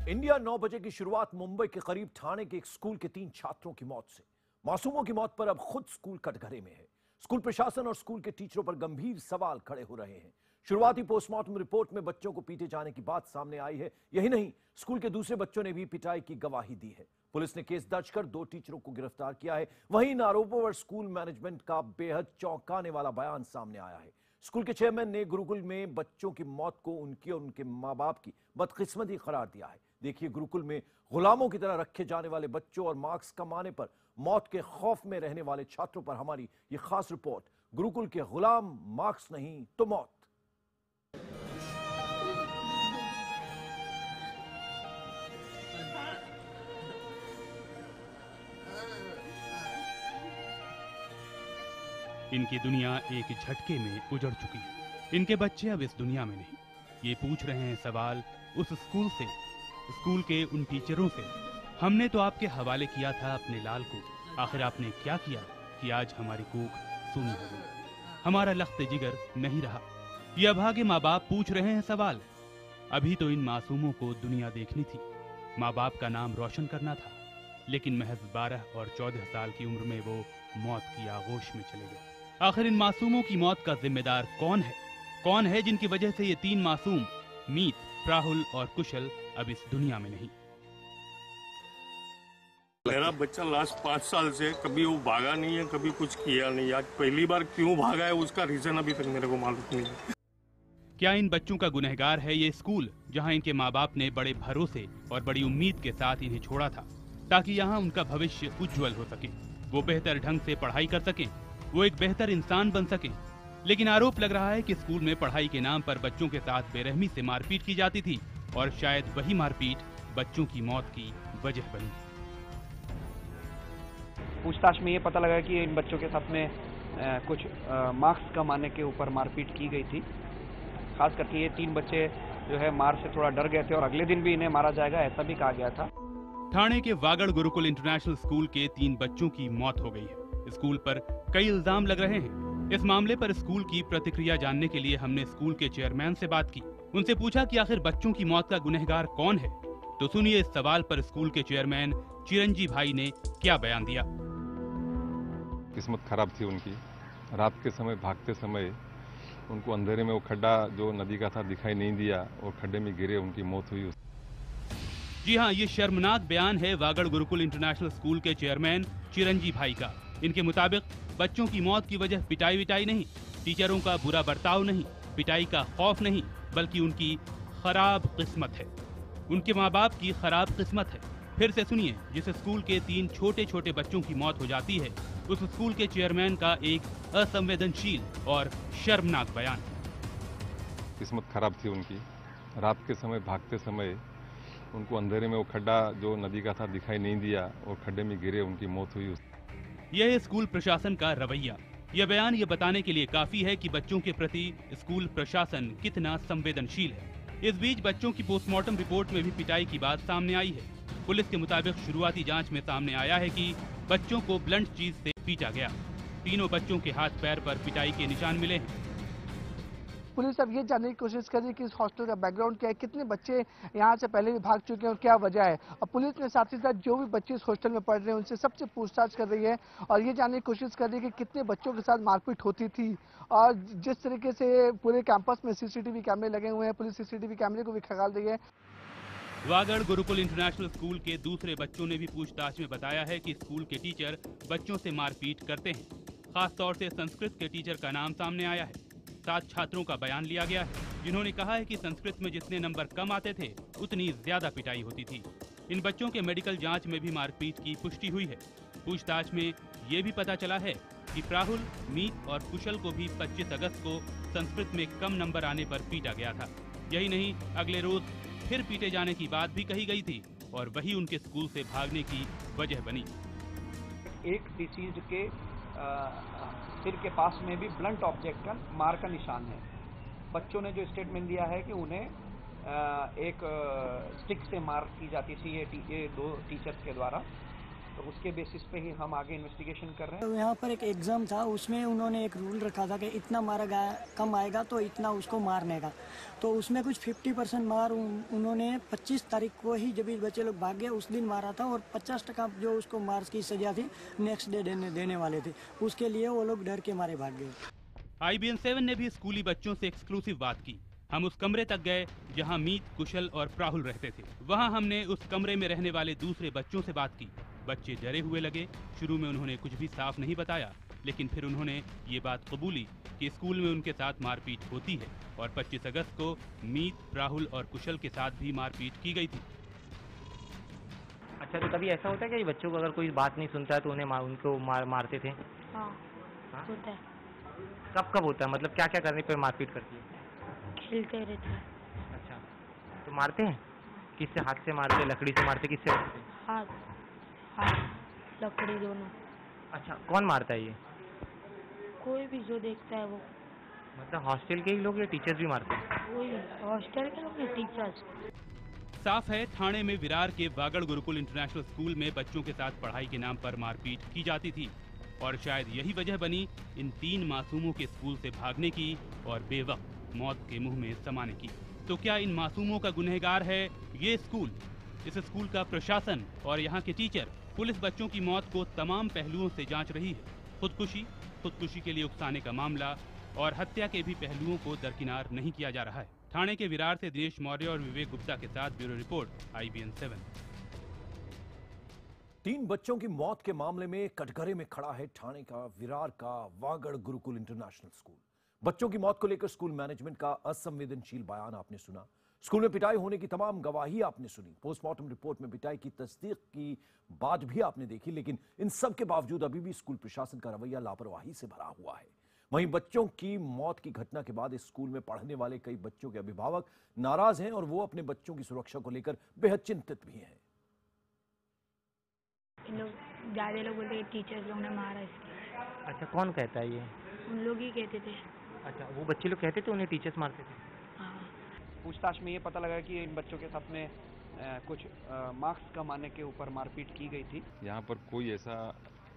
India 9 बजे की शुरुआत मुंबई के करीब ठाणे के एक स्कूल के 3 छात्रों की मौत से। मासूमों की मौत पर अब खुद स्कूल कटघरे में है। स्कूल प्रशासन और स्कूल के टीचरों पर गंभीर सवाल खड़े हो रहे हैं। शुरुआती पोस्टमार्टम रिपोर्ट में बच्चों को पीटे जाने की बात सामने आई है। यही नहीं, स्कूल के दूसरे बच्चों ने भी पिटाई की गवाही दी है। पुलिस ने केस दर्ज कर 2 टीचरों को गिरफ्तार किया है। वहीं इन आरोपों पर स्कूल मैनेजमेंट का बेहद चौंकाने वाला बयान सामने आया है। स्कूल के चेयरमैन ने गुरुकुल में बच्चों की मौत को उनकी और उनके मां बाप की बदकिस्मती करार दिया है। देखिए, गुरुकुल में गुलामों की तरह रखे जाने वाले बच्चों और मार्क्स कमाने पर मौत के खौफ में रहने वाले छात्रों पर हमारी ये खास रिपोर्ट। गुरुकुल के गुलाम, मार्क्स नहीं तो मौत। इनकी दुनिया एक झटके में उजड़ चुकी है। इनके बच्चे अब इस दुनिया में नहीं। ये पूछ रहे हैं सवाल उस स्कूल से, स्कूल के उन टीचरों से। हमने तो आपके हवाले किया था अपने लाल को, आखिर आपने क्या किया कि आज हमारी कूख सुनी हो गई, हमारा लख्त जिगर नहीं रहा। ये अभागे माँ बाप पूछ रहे हैं सवाल। अभी तो इन मासूमों को दुनिया देखनी थी, माँ बाप का नाम रोशन करना था, लेकिन महज 12 और 14 साल की उम्र में वो मौत की आगोश में चले गए। आखिर इन मासूमों की मौत का जिम्मेदार कौन है? कौन है जिनकी वजह से ये 3 मासूम, मीत, राहुल और कुशल, अब इस दुनिया में नहीं? मेरा बच्चा लास्ट 5 साल से कभी वो भागा नहीं है, कभी कुछ किया नहीं। आज पहली बार क्यों भागा है उसका रीजन अभी तक मेरे को मालूम नहीं है। क्या इन बच्चों का गुनहगार है ये स्कूल, जहां इनके माँ बाप ने बड़े भरोसे और बड़ी उम्मीद के साथ इन्हें छोड़ा था, ताकि यहाँ उनका भविष्य उज्जवल हो सके, वो बेहतर ढंग से पढ़ाई कर सकें, वो एक बेहतर इंसान बन सकें। लेकिन आरोप लग रहा है कि स्कूल में पढ़ाई के नाम पर बच्चों के साथ बेरहमी से मारपीट की जाती थी, और शायद वही मारपीट बच्चों की मौत की वजह बनी। पूछताछ में ये पता लगा कि इन बच्चों के साथ में कुछ मार्क्स कमाने के ऊपर मारपीट की गई थी। खास करके ये 3 बच्चे जो है मार से थोड़ा डर गए थे और अगले दिन भी इन्हें मारा जाएगा ऐसा भी कहा गया था। ठाणे के वागड़ गुरुकुल इंटरनेशनल स्कूल के 3 बच्चों की मौत हो गई है। स्कूल पर कई इल्जाम लग रहे हैं। इस मामले पर स्कूल की प्रतिक्रिया जानने के लिए हमने स्कूल के चेयरमैन से बात की। उनसे पूछा कि आखिर बच्चों की मौत का गुनहगार कौन है। तो सुनिए इस सवाल पर स्कूल के चेयरमैन चिरंजी भाई ने क्या बयान दिया। किस्मत खराब थी उनकी। रात के समय भागते समय उनको अंधेरे में वो खड्डा जो नदी का था दिखाई नहीं दिया और खड्डे में गिरे, उनकी मौत हुई। जी हाँ, ये शर्मनाक बयान है वागड़ गुरुकुल इंटरनेशनल स्कूल के चेयरमैन चिरंजी भाई का। इनके मुताबिक बच्चों की मौत की वजह पिटाई विटाई नहीं, टीचरों का बुरा बर्ताव नहीं, पिटाई का खौफ नहीं, बल्कि उनकी खराब किस्मत है, उनके माँ बाप की खराब किस्मत है। फिर से सुनिए, जिस स्कूल के 3 छोटे छोटे बच्चों की मौत हो जाती है, उस स्कूल के चेयरमैन का एक असंवेदनशील और शर्मनाक बयान। किस्मत खराब थी उनकी। रात के समय भागते समय उनको अंधेरे में वो खड्डा जो नदी का था दिखाई नहीं दिया और खड्डे में गिरे, उनकी मौत हुई। यह है स्कूल प्रशासन का रवैया। यह बयान ये बताने के लिए काफी है कि बच्चों के प्रति स्कूल प्रशासन कितना संवेदनशील है। इस बीच बच्चों की पोस्टमार्टम रिपोर्ट में भी पिटाई की बात सामने आई है। पुलिस के मुताबिक शुरुआती जांच में सामने आया है कि बच्चों को ब्लंट चीज से पीटा गया। तीनों बच्चों के हाथ पैर पर पिटाई के निशान मिले हैं। पुलिस अब ये जानने की कोशिश कर रही है कि इस हॉस्टल का बैकग्राउंड क्या है, कितने बच्चे यहाँ से पहले भी भाग चुके हैं और क्या वजह है। और पुलिस ने साथ ही साथ जो भी बच्चे इस हॉस्टल में पढ़ रहे हैं उनसे सबसे पूछताछ कर रही है और ये जानने की कोशिश कर रही है कि कितने बच्चों के साथ मारपीट होती थी। और जिस तरीके से पूरे कैंपस में सीसीटीवी कैमरे लगे हुए हैं, पुलिस सीसीटीवी कैमरे को भी खंगाल रही है। वागड़ गुरुकुल इंटरनेशनल स्कूल के दूसरे बच्चों ने भी पूछताछ में बताया है कि स्कूल के टीचर बच्चों से मारपीट करते हैं। खास तौर से संस्कृत के टीचर का नाम सामने आया है। 7 छात्रों का बयान लिया गया है, जिन्होंने कहा है कि संस्कृत में जितने नंबर कम आते थे उतनी ज्यादा पिटाई होती थी। इन बच्चों के मेडिकल जांच में भी मारपीट की पुष्टि हुई है। पूछताछ में ये भी पता चला है कि राहुल, मीत और कुशल को भी 25 अगस्त को संस्कृत में कम नंबर आने पर पीटा गया था। यही नहीं, अगले रोज फिर पीटे जाने की बात भी कही गई थी और वही उनके स्कूल से भागने की वजह बनी। एक डिसीज्ड के सिर के पास में भी ब्लंट ऑब्जेक्ट का मार का निशान है। बच्चों ने जो स्टेटमेंट दिया है कि उन्हें एक स्टिक से मार की जाती थी ये 2 टीचर्स के द्वारा। तो उसके बेसिस पे ही हम आगे इन्वेस्टिगेशन कर रहे हैं। तो यहाँ पर एक एग्ज़ाम था, उसमें उन्होंने एक रूल रखा था कि इतना मारा कम आएगा तो इतना उसको मारने का। तो उसमें कुछ 50% मार उन्होंने 25 तारीख को ही जब बच्चे लोग भाग गए उस दिन मारा था, और 50% जो उसको मार की सजा थी नेक्स्ट डे देने वाले थे, उसके लिए वो लोग डर के मारे भाग गए। IBN 7 ने भी स्कूली बच्चों से एक्सक्लूसिव बात की। हम उस कमरे तक गए जहां मीत, कुशल और प्राहुल रहते थे। वहां हमने उस कमरे में रहने वाले दूसरे बच्चों से बात की। बच्चे डरे हुए लगे। शुरू में उन्होंने कुछ भी साफ नहीं बताया, लेकिन फिर उन्होंने ये बात कबूली कि स्कूल में उनके साथ मारपीट होती है और 25 अगस्त को मीत, राहुल और कुशल के साथ भी मारपीट की गई थी। अच्छा, तो कभी ऐसा होता है कि बच्चों को अगर कोई बात नहीं सुनता है तो उनको मारते थे? हाँ, होता है। कब होता है, मतलब क्या क्या करने पर मारपीट करती है? खेलते रहते हैं। अच्छा, तो मारते हैं? किससे? हाथ से मारते, लकड़ी से मारते, किससे मारते? हाथ लकड़ी दोनों। अच्छा, कौन मारता है ये? कोई भी जो देखता है वो। मतलब हॉस्टल के ही लोग या टीचर्स भी मारते हैं? कोई हॉस्टल के लोग या टीचर्स। साफ है, ठाणे में विरार के वागड़ गुरुकुल इंटरनेशनल स्कूल में बच्चों के साथ पढ़ाई के नाम पर मारपीट की जाती थी, और शायद यही वजह बनी इन 3 मासूमों के स्कूल से भागने की और बेवक्त मौत के मुंह में समाने की। तो क्या इन मासूमों का गुनहगार है ये स्कूल, इस स्कूल का प्रशासन और यहाँ के टीचर? पुलिस बच्चों की मौत को तमाम पहलुओं से जांच रही है। खुदकुशी के लिए उकसाने का मामला और हत्या के भी पहलुओं को दरकिनार नहीं किया जा रहा है। ठाणे के विरार से दिनेश मौर्य और विवेक गुप्ता के साथ ब्यूरो रिपोर्ट, IBN 7। 3 बच्चों की मौत के मामले में कटघरे में खड़ा है ठाणे का विरार का वागड़ गुरुकुल इंटरनेशनल स्कूल। बच्चों की मौत को लेकर स्कूल मैनेजमेंट का असंवेदनशील बयान आपने सुना। स्कूल में पिटाई होने की तमाम गवाही आपने सुनी। पोस्टमार्टम रिपोर्ट में पिटाई की तस्दीक की बात भी आपने देखी। लेकिन इन सब के बावजूद अभी भी स्कूल प्रशासन का रवैया लापरवाही से भरा हुआ है। वहीं बच्चों की मौत की घटना के बाद इस स्कूल में पढ़ने वाले कई बच्चों के अभिभावक नाराज हैं और वो अपने बच्चों की सुरक्षा को लेकर बेहद चिंतित भी हैं। ज्यादा लोग बोलते हैं टीचर्स लोग ने मारा इसको। अच्छा, कौन कहता है ये? उन लोग ही कहते थे। अच्छा, वो बच्चे लोग कहते थे उन्हें टीचर्स मारते थे? हाँ। पूछताछ में ये पता लगा कि इन बच्चों के साथ में कुछ मार्क्स कमाने के ऊपर मारपीट की गई थी। यहाँ पर कोई ऐसा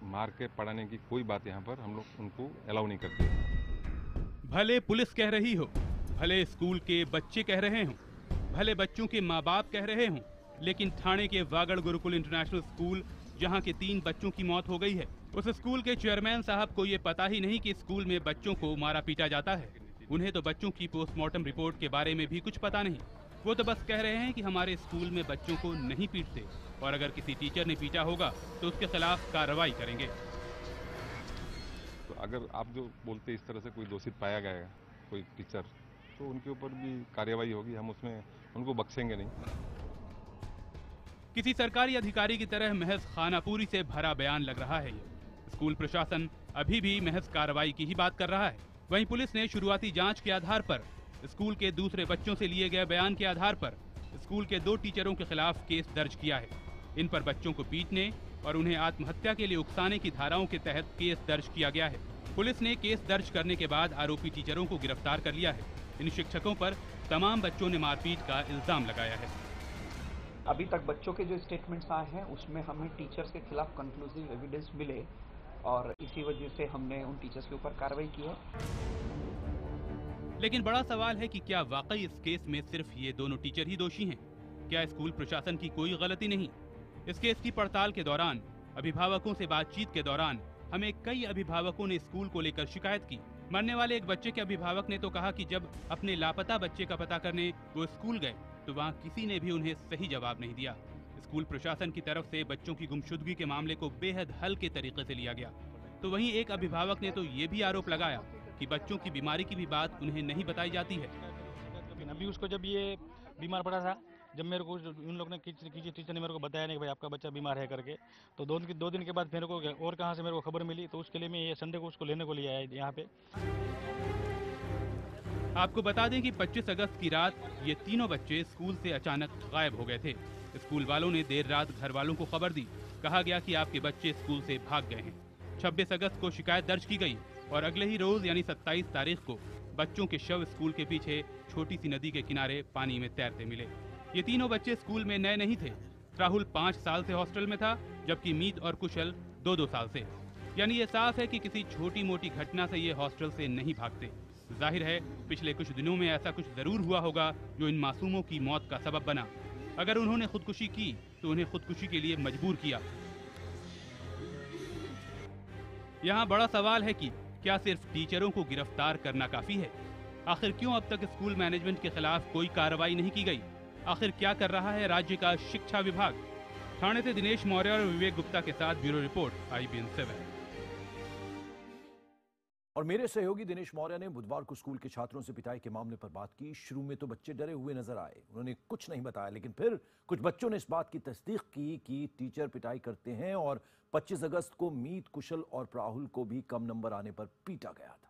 मार के पढ़ाने की कोई बात यहाँ पर हम लोग उनको अलाउ नहीं करते। भले पुलिस कह रही हो, भले स्कूल के बच्चे कह रहे हों, भले बच्चों के माँ बाप कह रहे हों, लेकिन ठाणे के वागड़ गुरुकुल इंटरनेशनल स्कूल जहां के 3 बच्चों की मौत हो गई है, उस स्कूल के चेयरमैन साहब को ये पता ही नहीं कि स्कूल में बच्चों को मारा पीटा जाता है। उन्हें तो बच्चों की पोस्टमार्टम रिपोर्ट के बारे में भी कुछ पता नहीं। वो तो बस कह रहे हैं कि हमारे स्कूल में बच्चों को नहीं पीटते, और अगर किसी टीचर ने पीटा होगा तो उसके खिलाफ कार्रवाई करेंगे। तो अगर आप जो बोलते इस तरह से कोई दोषित पाया गया कोई टीचर, तो उनके ऊपर भी कार्रवाई होगी। हम उसमें उनको बख्शेंगे नहीं। किसी सरकारी अधिकारी की तरह महज खानापूरी से भरा बयान लग रहा है ये। स्कूल प्रशासन अभी भी महज कार्रवाई की ही बात कर रहा है। वहीं पुलिस ने शुरुआती जांच के आधार पर, स्कूल के दूसरे बच्चों से लिए गए बयान के आधार पर स्कूल के 2 टीचरों के खिलाफ केस दर्ज किया है। इन पर बच्चों को पीटने और उन्हें आत्महत्या के लिए उकसाने की धाराओं के तहत केस दर्ज किया गया है। पुलिस ने केस दर्ज करने के बाद आरोपी टीचरों को गिरफ्तार कर लिया है। इन शिक्षकों पर तमाम बच्चों ने मारपीट का इल्जाम लगाया है। अभी तक बच्चों के जो स्टेटमेंट्स आए हैं उसमें हमें टीचर्स के खिलाफ कंक्लूसिव एविडेंस मिले, और इसी वजह से हमने उन टीचर्स के ऊपर कार्रवाई की है। लेकिन बड़ा सवाल है कि क्या वाकई इस केस में सिर्फ ये दोनों टीचर ही दोषी हैं? क्या स्कूल प्रशासन की कोई गलती नहीं? इस केस की पड़ताल के दौरान, अभिभावकों से बातचीत के दौरान हमें कई अभिभावकों ने स्कूल को लेकर शिकायत की। मरने वाले एक बच्चे के अभिभावक ने तो कहा कि जब अपने लापता बच्चे का पता करने वो स्कूल गए तो वहाँ किसी ने भी उन्हें सही जवाब नहीं दिया। स्कूल प्रशासन की तरफ से बच्चों की गुमशुदगी के मामले को बेहद हल्के तरीके से लिया गया। तो वहीं एक अभिभावक ने तो ये भी आरोप लगाया कि बच्चों की बीमारी की भी बात उन्हें नहीं बताई जाती है। अभी उसको जब ये बीमार पड़ा था, जब मेरे को उन लोग ने किसी टीचर ने मेरे को बताया नहीं कि भाई आपका बच्चा बीमार है करके, तो 2 दिन के बाद मेरे को और कहाँ से मेरे को खबर मिली, तो उसके लिए मैं ये संडे को उसको लेने को लिया है यहाँ पे। आपको बता दें कि 25 अगस्त की रात ये तीनों बच्चे स्कूल से अचानक गायब हो गए थे। स्कूल वालों ने देर रात घर वालों को खबर दी। कहा गया कि आपके बच्चे स्कूल से भाग गए हैं। 26 अगस्त को शिकायत दर्ज की गई और अगले ही रोज यानी 27 तारीख को बच्चों के शव स्कूल के पीछे छोटी सी नदी के किनारे पानी में तैरते मिले। ये तीनों बच्चे स्कूल में नए नहीं थे। राहुल 5 साल से हॉस्टल में था जबकि मीत और कुशल 2-2 साल से। यानी ये साफ है कि किसी छोटी मोटी घटना से ये हॉस्टल से नहीं भागते। जाहिर है पिछले कुछ दिनों में ऐसा कुछ जरूर हुआ होगा जो इन मासूमों की मौत का सबब बना। अगर उन्होंने खुदकुशी की तो उन्हें खुदकुशी के लिए मजबूर किया। यहाँ बड़ा सवाल है कि क्या सिर्फ टीचरों को गिरफ्तार करना काफी है? आखिर क्यों अब तक स्कूल मैनेजमेंट के खिलाफ कोई कार्रवाई नहीं की गई? आखिर क्या कर रहा है राज्य का शिक्षा विभाग? ठाणे से दिनेश मौर्य और विवेक गुप्ता के साथ ब्यूरो रिपोर्ट, IBN 7। और मेरे सहयोगी दिनेश मौर्य ने बुधवार को स्कूल के छात्रों से पिटाई के मामले पर बात की। शुरू में तो बच्चे डरे हुए नजर आए, उन्होंने कुछ नहीं बताया, लेकिन फिर कुछ बच्चों ने इस बात की तस्दीक की कि टीचर पिटाई करते हैं और 25 अगस्त को मीत, कुशल और राहुल को भी कम नंबर आने पर पीटा गया था।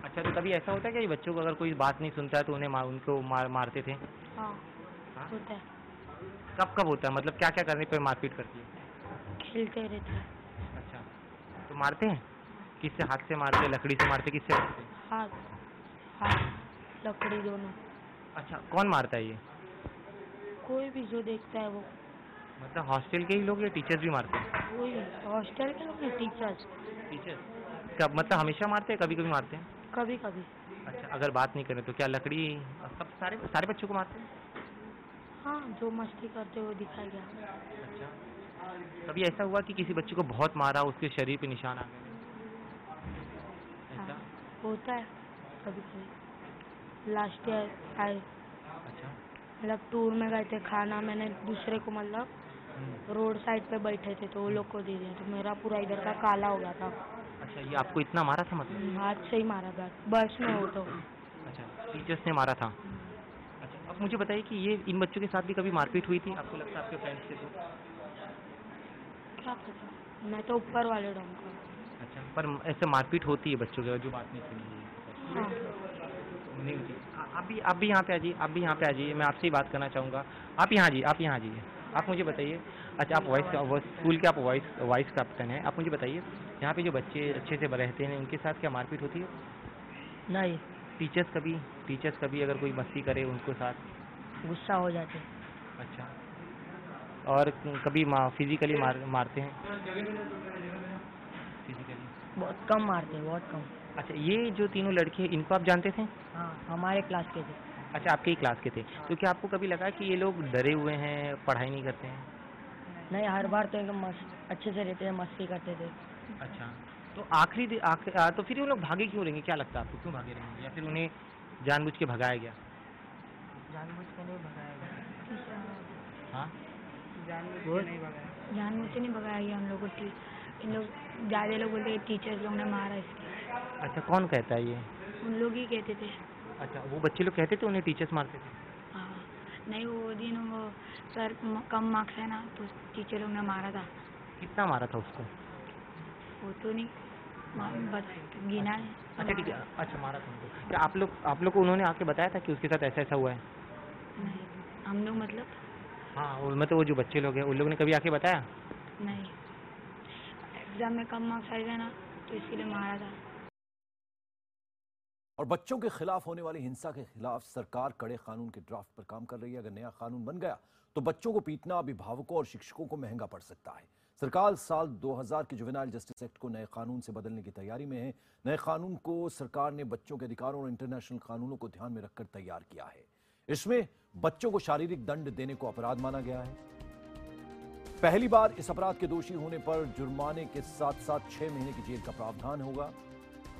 अच्छा, तो कभी ऐसा होता है कि बच्चों को अगर कोई बात नहीं सुनता है तो उन्हें उनको मारते थे? हाँ, होता है। कब कब होता है, मतलब क्या क्या करने पर मारपीट करती है? खेलते रहते हैं। अच्छा, तो मारते हैं? किससे? हाथ से मारते, लकड़ी से मारते, किससे मारते? हाथ लकड़ी दोनों। अच्छा, कौन मारता है ये? कोई भी जो देखता है वो। मतलब हॉस्टल के ही लोग या टीचर्स भी मारते हैं? कोई हॉस्टल के लोग, टीचर्स। कब, मतलब हमेशा मारते हैं, कभी कभी मारते हैं? कभी कभी। अच्छा, अगर बात नहीं करें तो क्या लकड़ी सब सारे बच्चों को मारते हैं? हाँ, जो मस्ती करते वो दिखाई गया। अच्छा, कभी ऐसा हुआ कि किसी बच्चे को बहुत मारा, उसके शरीर पे निशान आ गए? हाँ, होता है कभी कभी। लास्ट ईयर आए। अच्छा, मतलब टूर में गए थे, खाना मैंने दूसरे को मतलब रोड साइड पे बैठे थे तो वो लोग को दे दिया, तो मेरा पूरा इधर का काला हो गया था। अच्छा, ये आपको इतना मारा था? मतलब हाथ से ही मारा था, बस में हो तो। अच्छा, टीचर्स ने मारा था। अच्छा, अब मुझे बताइए कि ये इन बच्चों के साथ भी कभी मारपीट हुई थी? आपको लगता है आपके फ्रेंड्स के तो? क्या पता, मैं तो ऊपर वाले डॉम का। अच्छा, पर ऐसे मारपीट होती है बच्चों के जो बात नहीं सुनी? हाँ। नहीं होती। आप भी यहाँ पे आ जाइए, आप भी यहाँ पे आ जाइए, मैं आपसे ही बात करना चाहूँगा। आप यहाँ आ जाइए। आप मुझे बताइए, अच्छा आप स्कूल के आप वाइस कैप्टन हैं, आप मुझे बताइए यहाँ पे जो बच्चे अच्छे से रहते हैं उनके साथ क्या मारपीट होती है? नहीं। टीचर्स कभी अगर कोई मस्ती करे उनको साथ गुस्सा हो जाते। अच्छा, और कभी फिजिकली मारते हैं? फिजिकली बहुत कम मारते हैं, बहुत कम। अच्छा, ये जो तीनों लड़के हैं इनको आप जानते थे? हाँ, हमारे क्लास के थे। अच्छा, आपके ही क्लास के थे। तो क्या आपको कभी लगा कि ये लोग डरे हुए हैं, पढ़ाई नहीं करते हैं? नहीं, हर बार तो एकदम अच्छे से रहते हैं, मस्ती करते थे। अच्छा, तो तो फिर ये लोग भागे क्यों रहेंगे? क्या लगता है आपको, क्यों भागे रहेंगे? या फिर उन्हें जानबूझ के भगाया गया? जानबूझ के नहीं भगाया गया। हाँ, जानबूझ के नहीं भगाया गया हम लोग को। इन लोग ज़्यादा लोग बोलते हैं टीचर्स लोग ने मारा इसके। अच्छा, कौन कहता है ये? उन लोग ही कहते थे। अच्छा, वो बच्चे लोग कहते थे उन्हें टीचर्स मारते थे? हाँ, नहीं वो दिन वो सर कम मार्क्स है ना तो टीचर लोग ने मारा था। कितना मारा था उसको? वो तो नहीं गिना है। अच्छा ठीक है, अच्छा मारा था उनको। क्या आप लोग को उन्होंने आके बताया था कि उसके साथ ऐसा हुआ है? नहीं, हम लोग मतलब हाँ, मतलब वो जो बच्चे लोग हैं उन लोगों ने कभी आके बताया? नहीं, एग्जाम में कम मार्क्स आए थे ना तो इसीलिए मारा था। और बच्चों के खिलाफ होने वाली हिंसा के खिलाफ सरकार कड़े कानून के ड्राफ्ट पर काम कर रही है। अगर नया कानून बन गया तो बच्चों को पीटना अभिभावकों और शिक्षकों को महंगा पड़ सकता है। सरकार साल 2000 के जुवेनाइल जस्टिस एक्ट को नए कानून से बदलने की तैयारी में है। नए कानून को सरकार ने बच्चों के अधिकारों और इंटरनेशनल कानूनों को ध्यान में रखकर तैयार किया है। इसमें बच्चों को शारीरिक दंड देने को अपराध माना गया है। पहली बार इस अपराध के दोषी होने पर जुर्माने के साथ साथ 6 महीने की जेल का प्रावधान होगा।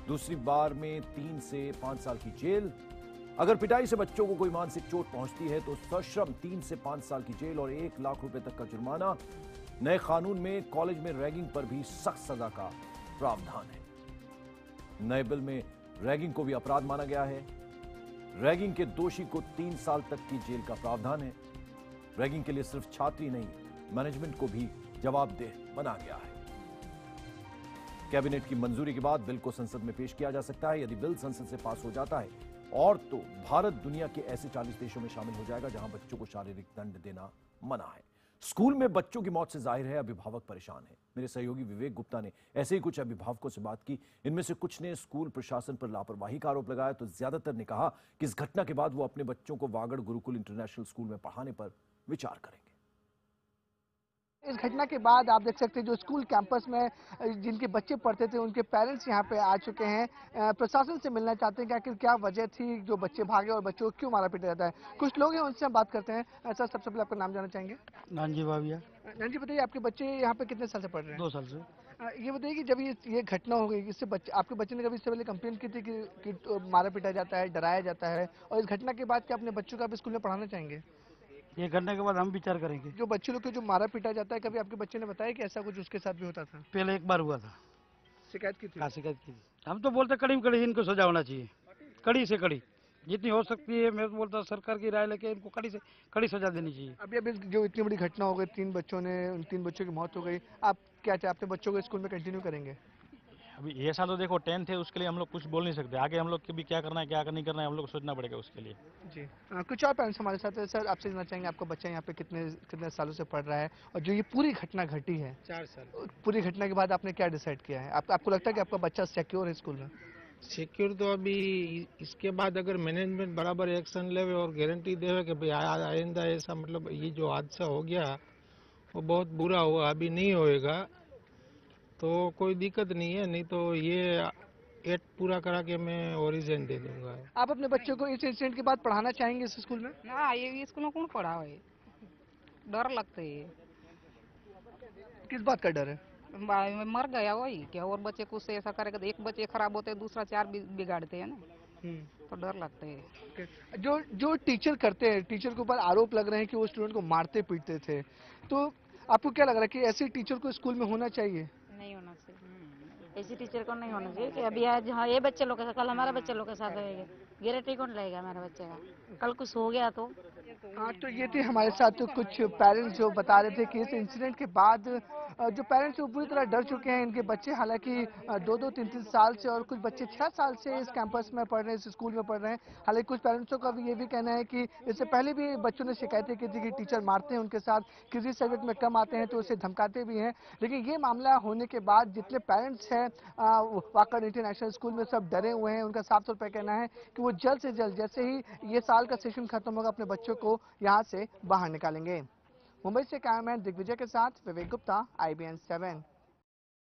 दूसरी बार में 3 से 5 साल की जेल। अगर पिटाई से बच्चों को कोई मानसिक चोट पहुंचती है तो सश्रम 3 से 5 साल की जेल और 1 लाख रुपए तक का जुर्माना। नए कानून में कॉलेज में रैगिंग पर भी सख्त सजा का प्रावधान है। नए बिल में रैगिंग को भी अपराध माना गया है। रैगिंग के दोषी को 3 साल तक की जेल का प्रावधान है। रैगिंग के लिए सिर्फ छात्र ही नहीं, मैनेजमेंट को भी जवाबदेह बना गया है। कैबिनेट की मंजूरी के बाद बिल को संसद में पेश किया जा सकता है। यदि बिल संसद से पास हो जाता है और तो भारत दुनिया के ऐसे 40 देशों में शामिल हो जाएगा जहां बच्चों को शारीरिक दंड देना मना है। स्कूल में बच्चों की मौत से जाहिर है अभिभावक परेशान है। मेरे सहयोगी विवेक गुप्ता ने ऐसे ही कुछ अभिभावकों से बात की। इनमें से कुछ ने स्कूल प्रशासन पर लापरवाही का आरोप लगाया तो ज्यादातर ने कहा कि इस घटना के बाद वो अपने बच्चों को वागड़ गुरुकुल इंटरनेशनल स्कूल में पढ़ाने पर विचार करेंगे। इस घटना के बाद आप देख सकते हैं जो स्कूल कैंपस में जिनके बच्चे पढ़ते थे उनके पेरेंट्स यहाँ पे आ चुके हैं। प्रशासन से मिलना चाहते हैं कि आखिर क्या वजह थी जो बच्चे भागे और बच्चों को क्यों मारा पीटा जाता है। कुछ लोग हैं उनसे हम बात करते हैं। सर, सबसे पहले आपका नाम जानना चाहेंगे? नानजी भाविया। नानजी, बताइए आपके बच्चे यहाँ पे कितने साल से पढ़ रहे हैं? 2 साल से। ये बताइए कि जब ये घटना हो गई, इससे बच्चे आपके बच्चे ने कभी इससे पहले कंप्लेन की थी कि मारा पीटा जाता है, डराया जाता है, और इस घटना के बाद क्या अपने बच्चों को आप स्कूल में पढ़ाना चाहेंगे? ये करने के बाद हम विचार करेंगे। जो बच्चे लोग को जो मारा पीटा जाता है, कभी आपके बच्चे ने बताया कि ऐसा कुछ उसके साथ भी होता था? पहले एक बार हुआ था। शिकायत की थी? हाँ, शिकायत की थी। हम तो बोलते कड़ी में कड़ी इनको सजा होना चाहिए, कड़ी से कड़ी जितनी हो सकती है। मैं तो बोलता सरकार की राय लेके इनको कड़ी से कड़ी सजा देनी चाहिए। अभी जो इतनी बड़ी घटना हो गई, 3 बच्चों की मौत हो गई, आप क्या चाहते हैं? बच्चों को स्कूल में कंटिन्यू करेंगे? अभी ये साल तो देखो 10th है, उसके लिए हम लोग कुछ बोल नहीं सकते। आगे हम लोग के भी क्या करना है क्या नहीं करना है हम लोग को सोचना पड़ेगा उसके लिए। जी, कुछ और पेरेंट्स हमारे साथ है। सर, आपसे जानना चाहेंगे आपका बच्चा यहाँ पे कितने सालों से पढ़ रहा है, और जो ये पूरी घटना घटी है 4 साल, पूरी घटना के बाद आपने क्या डिसाइड किया है? आपको लगता है कि आपका बच्चा सिक्योर है स्कूल में? सिक्योर तो अभी इसके बाद अगर मैनेजमेंट बराबर एक्शन लेवे और गारंटी देवे कि भाई आइंदा ऐसा मतलब ये जो हादसा हो गया वो बहुत बुरा हुआ, अभी नहीं होएगा तो कोई दिक्कत नहीं है। नहीं तो ये 8 पूरा करा के मैं ओरिजिन दे दूंगा। आप अपने बच्चों को इस इंसिडेंट के बाद पढ़ाना चाहेंगे इस स्कूल में? ना, ये स्कूल में कौन पढ़ा है, डर लगता है। किस बात का डर है? मर गया वही क्या, और बच्चे कुछ से ऐसा करेगा तो एक बच्चे खराब होते हैं, दूसरा 4 बिगाड़ते हैं ना, तो डर लगता है। जो टीचर करते हैं, टीचर के ऊपर आरोप लग रहे हैं कि वो स्टूडेंट को मारते पीटते थे, तो आपको क्या लग रहा है कि ऐसे टीचर को स्कूल में होना चाहिए? नहीं होना चाहिए, ऐसी टीचर को नहीं होना चाहिए कि अभी आज हाँ ये बच्चे लोग के साथ, कल हमारे बच्चे लोग के साथ रहेगा, गारंटी कौन लेगा हमारे बच्चे का? कल कुछ हो गया तो। हाँ, तो ये थे हमारे साथ तो कुछ पेरेंट्स जो बता रहे थे कि इस इंसिडेंट के बाद जो पेरेंट्स वो पूरी तरह डर चुके हैं। इनके बच्चे हालांकि 2-2, 3-3 साल से, और कुछ बच्चे 6 साल से इस कैंपस में पढ़ रहे हैं, इस स्कूल में पढ़ रहे हैं। हालांकि कुछ पेरेंट्सों का भी ये भी कहना है कि इससे पहले भी बच्चों ने शिकायतें की थी कि टीचर मारते हैं उनके साथ, किसी सब्जेक्ट में कम आते हैं तो उसे धमकाते भी हैं। लेकिन ये मामला होने के बाद जितने पेरेंट्स हैं वाकड़ इंटरनेशनल स्कूल में, सब डरे हुए हैं। उनका साफ तौर पर कहना है कि वो जल्द से जल्द, जैसे ही ये साल का सेशन खत्म होगा, अपने बच्चों को यहाँ से बाहर निकालेंगे। मुंबई से कैमरामैन दिग्विजय के साथ विवेक गुप्ता, IBN 7।